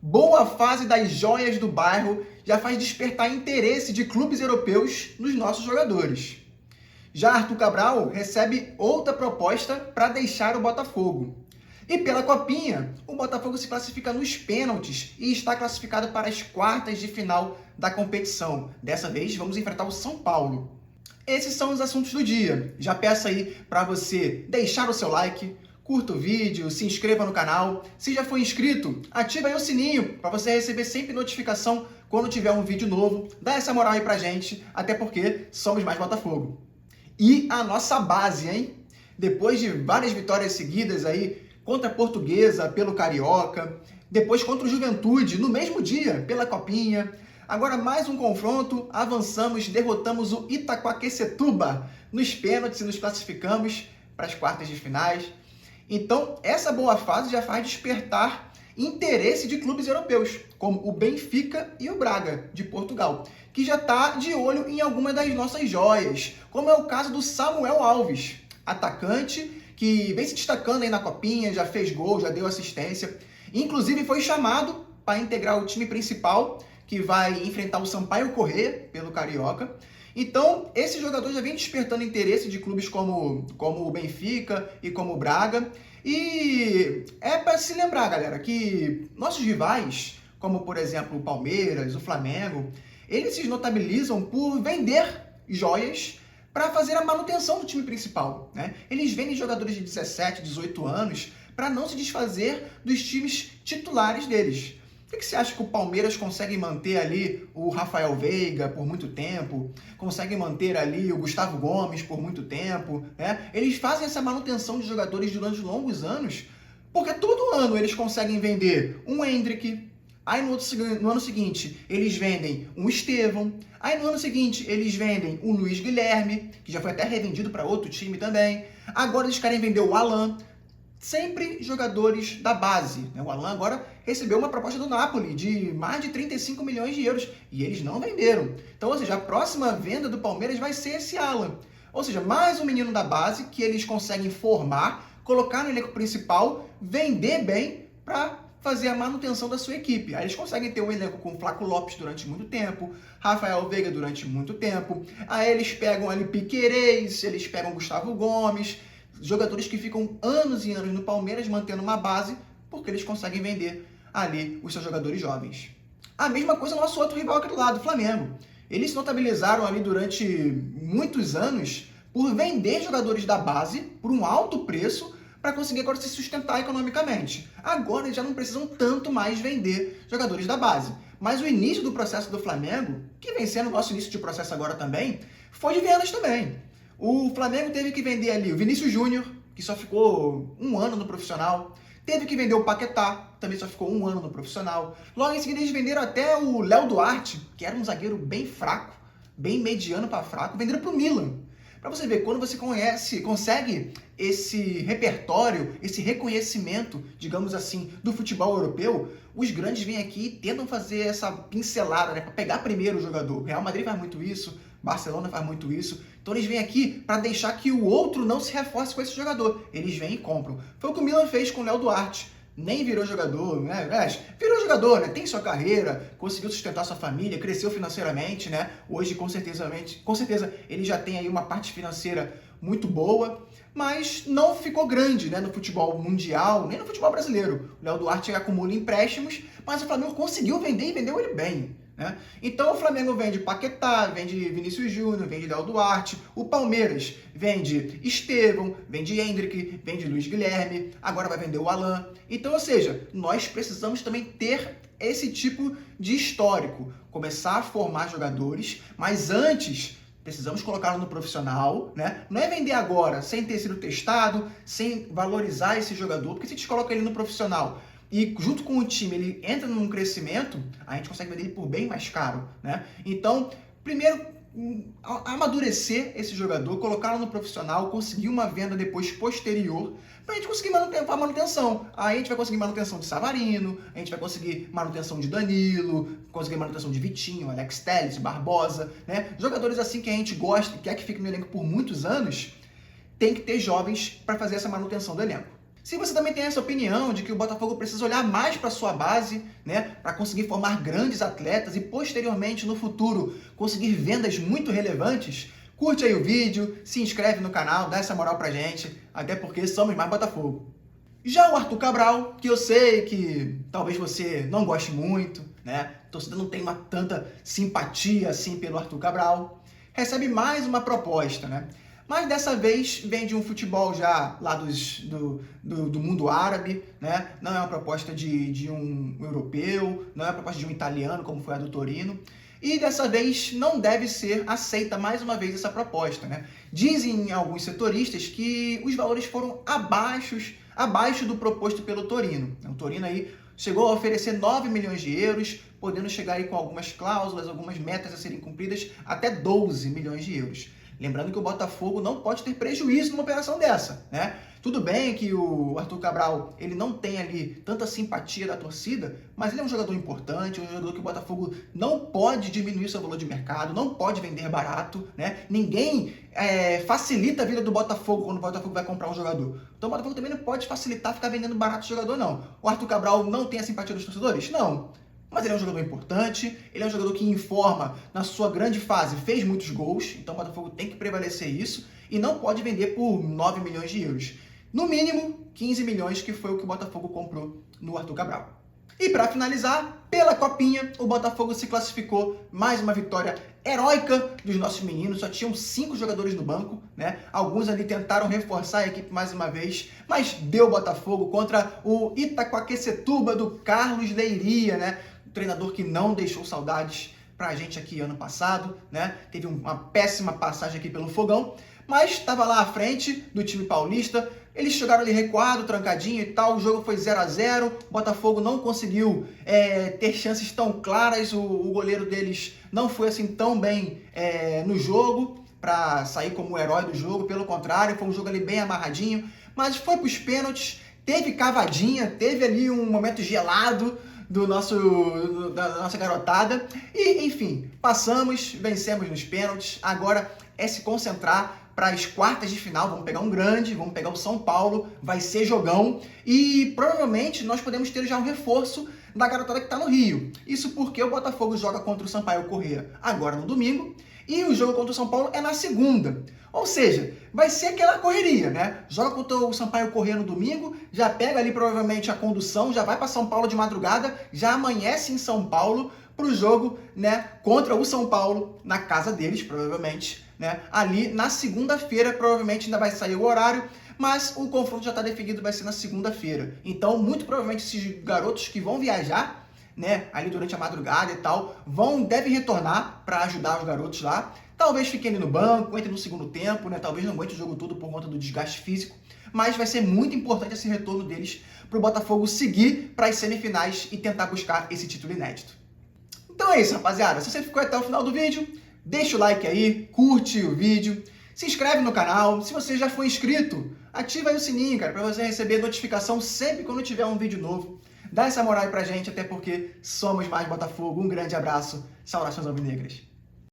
Boa fase das joias do bairro já faz despertar interesse de clubes europeus nos nossos jogadores. Já Arthur Cabral recebe outra proposta para deixar o Botafogo. E pela Copinha, o Botafogo se classifica nos pênaltis e está classificado para as quartas de final da competição. Dessa vez vamos enfrentar o São Paulo. Esses são os assuntos do dia. Já peço aí para você deixar o seu like, curta o vídeo, se inscreva no canal. Se já for inscrito, ativa aí o sininho para você receber sempre notificação quando tiver um vídeo novo. Dá essa moral aí pra gente, até porque somos mais Botafogo. E a nossa base, hein? Depois de várias vitórias seguidas aí, contra a Portuguesa pelo Carioca, depois contra o Juventude no mesmo dia pela Copinha, agora mais um confronto, avançamos, derrotamos o Itaquaquecetuba nos pênaltis e nos classificamos para as quartas de finais. Então, essa boa fase já faz despertar interesse de clubes europeus, como o Benfica e o Braga, de Portugal, que já está de olho em algumas das nossas joias, como é o caso do Samuel Alves, atacante que vem se destacando aí na Copinha, já fez gol, já deu assistência, inclusive foi chamado para integrar o time principal, que vai enfrentar o Sampaio Corrêa pelo Carioca. Então, esse jogador já vem despertando interesse de clubes como o Benfica e como o Braga. E é para se lembrar, galera, que nossos rivais, como por exemplo o Palmeiras, o Flamengo, eles se notabilizam por vender joias para fazer a manutenção do time principal, né? Eles vendem jogadores de 17, 18 anos para não se desfazer dos times titulares deles. Por que você acha que o Palmeiras consegue manter ali o Rafael Veiga por muito tempo? Consegue manter ali o Gustavo Gomes por muito tempo, né? Eles fazem essa manutenção de jogadores durante longos anos, porque todo ano eles conseguem vender um Endrick, aí no ano seguinte eles vendem um Estevão, aí no ano seguinte eles vendem um Luiz Guilherme, que já foi até revendido para outro time também, agora eles querem vender o Alan. Sempre jogadores da base. O Alan agora recebeu uma proposta do Napoli de mais de 35 milhões de euros e eles não venderam. Então, ou seja, a próxima venda do Palmeiras vai ser esse Alan. Ou seja, mais um menino da base que eles conseguem formar, colocar no elenco principal, vender bem para fazer a manutenção da sua equipe. Aí eles conseguem ter um elenco com Flaco Lopes durante muito tempo, Rafael Veiga durante muito tempo, aí eles pegam ali Piquerez, eles pegam Gustavo Gomes, jogadores que ficam anos e anos no Palmeiras mantendo uma base porque eles conseguem vender ali os seus jogadores jovens. A mesma coisa no nosso outro rival aqui do lado, o Flamengo. Eles se notabilizaram ali durante muitos anos por vender jogadores da base por um alto preço para conseguir agora se sustentar economicamente. Agora eles já não precisam tanto mais vender jogadores da base. Mas o início do processo do Flamengo, que vem sendo o nosso início de processo agora também, foi de vendas também. O Flamengo teve que vender ali o Vinícius Júnior, que só ficou um ano no profissional. Teve que vender o Paquetá, também só ficou um ano no profissional. Logo em seguida eles venderam até o Léo Duarte, que era um zagueiro bem fraco, bem mediano para fraco, venderam para o Milan. Para você ver, quando você consegue esse repertório, esse reconhecimento, digamos assim, do futebol europeu, os grandes vêm aqui e tentam fazer essa pincelada, né, para pegar primeiro o jogador. O Real Madrid faz muito isso, Barcelona faz muito isso. Então eles vêm aqui para deixar que o outro não se reforce com esse jogador. Eles vêm e compram. Foi o que o Milan fez com o Léo Duarte. Nem virou jogador, né? Virou jogador, né? Tem sua carreira, conseguiu sustentar sua família, cresceu financeiramente, né? Hoje, com certeza, ele já tem aí uma parte financeira muito boa, mas não ficou grande, né, no futebol mundial, nem no futebol brasileiro. O Léo Duarte acumula empréstimos, mas o Flamengo conseguiu vender e vendeu ele bem. Né? Então o Flamengo vende Paquetá, vende Vinícius Júnior, vende Léo Duarte, o Palmeiras vende Estevão, vende Endrick, vende Luiz Guilherme, agora vai vender o Alan. Então, ou seja, nós precisamos também ter esse tipo de histórico, começar a formar jogadores, mas antes precisamos colocá-lo no profissional, né? Não é vender agora sem ter sido testado, sem valorizar esse jogador, porque se a gente coloca ele no profissional e junto com o time ele entra num crescimento, a gente consegue vender ele por bem mais caro, né? Então, primeiro, amadurecer esse jogador, colocá-lo no profissional, conseguir uma venda depois posterior, para a gente conseguir a manutenção. Aí a gente vai conseguir manutenção de Savarino, a gente vai conseguir manutenção de Danilo, conseguir manutenção de Vitinho, Alex Telles, Barbosa, né? Jogadores assim que a gente gosta e quer que fique no elenco por muitos anos, tem que ter jovens para fazer essa manutenção do elenco. Se você também tem essa opinião de que o Botafogo precisa olhar mais para sua base, né, para conseguir formar grandes atletas e posteriormente no futuro conseguir vendas muito relevantes, curte aí o vídeo, se inscreve no canal, dá essa moral pra gente, até porque somos mais Botafogo. Já o Arthur Cabral, que eu sei que talvez você não goste muito, né? A torcida não tem tanta simpatia assim pelo Arthur Cabral, recebe mais uma proposta, né? Mas dessa vez vem de um futebol já lá do mundo árabe, né? Não é uma proposta de um europeu, não é uma proposta de um italiano, como foi a do Torino. E dessa vez não deve ser aceita mais uma vez essa proposta, né? Dizem alguns setoristas que os valores foram abaixo do proposto pelo Torino. O Torino aí chegou a oferecer 9 milhões de euros, podendo chegar aí com algumas cláusulas, algumas metas a serem cumpridas, até 12 milhões de euros. Lembrando que o Botafogo não pode ter prejuízo numa operação dessa, né? Tudo bem que o Arthur Cabral, ele não tem ali tanta simpatia da torcida, mas ele é um jogador importante, um jogador que o Botafogo não pode diminuir seu valor de mercado, não pode vender barato, né? Ninguém facilita a vida do Botafogo quando o Botafogo vai comprar um jogador. Então o Botafogo também não pode facilitar ficar vendendo barato o jogador, não. O Arthur Cabral não tem a simpatia dos torcedores? Não. Mas ele é um jogador importante, ele é um jogador que informa na sua grande fase, fez muitos gols, então o Botafogo tem que prevalecer isso e não pode vender por 9 milhões de euros. No mínimo, 15 milhões, que foi o que o Botafogo comprou no Arthur Cabral. E para finalizar, pela Copinha, o Botafogo se classificou, mais uma vitória heróica dos nossos meninos, só tinham 5 jogadores no banco, né? Alguns ali tentaram reforçar a equipe mais uma vez, mas deu Botafogo contra o Itaquaquecetuba do Carlos Leiria, né? Um treinador que não deixou saudades pra gente aqui ano passado, né? Teve uma péssima passagem aqui pelo Fogão, mas estava lá à frente do time paulista. Eles chegaram ali recuado, trancadinho e tal, o jogo foi 0-0, o Botafogo não conseguiu ter chances tão claras, o goleiro deles não foi assim tão bem no jogo para sair como o herói do jogo, pelo contrário, foi um jogo ali bem amarradinho, mas foi para os pênaltis, teve cavadinha, teve ali um momento gelado da nossa garotada, e enfim, passamos, vencemos nos pênaltis, agora é se concentrar para as quartas de final, vamos pegar um grande, vamos pegar o São Paulo, vai ser jogão, e provavelmente nós podemos ter já um reforço da garotada que está no Rio. Isso porque o Botafogo joga contra o Sampaio Corrêa agora no domingo, e o jogo contra o São Paulo é na segunda. Ou seja, vai ser aquela correria, né? Joga contra o Sampaio Corrêa no domingo, já pega ali provavelmente a condução, já vai para São Paulo de madrugada, já amanhece em São Paulo para o jogo, né, contra o São Paulo, na casa deles, provavelmente, né? Ali na segunda-feira, provavelmente ainda vai sair o horário, mas o confronto já está definido, vai ser na segunda-feira. Então, muito provavelmente, esses garotos que vão viajar, né, ali durante a madrugada e tal, devem retornar para ajudar os garotos lá. Talvez fiquem ali no banco, entrem no segundo tempo, né? Talvez não aguente o jogo todo por conta do desgaste físico, mas vai ser muito importante esse retorno deles para o Botafogo seguir para as semifinais e tentar buscar esse título inédito. Então é isso, rapaziada. Se você ficou até o final do vídeo, deixa o like aí, curte o vídeo, se inscreve no canal. Se você já foi inscrito, ativa aí o sininho, cara, para você receber notificação sempre quando tiver um vídeo novo. Dá essa moral aí pra gente, até porque somos mais Botafogo. Um grande abraço, saudações alvinegras.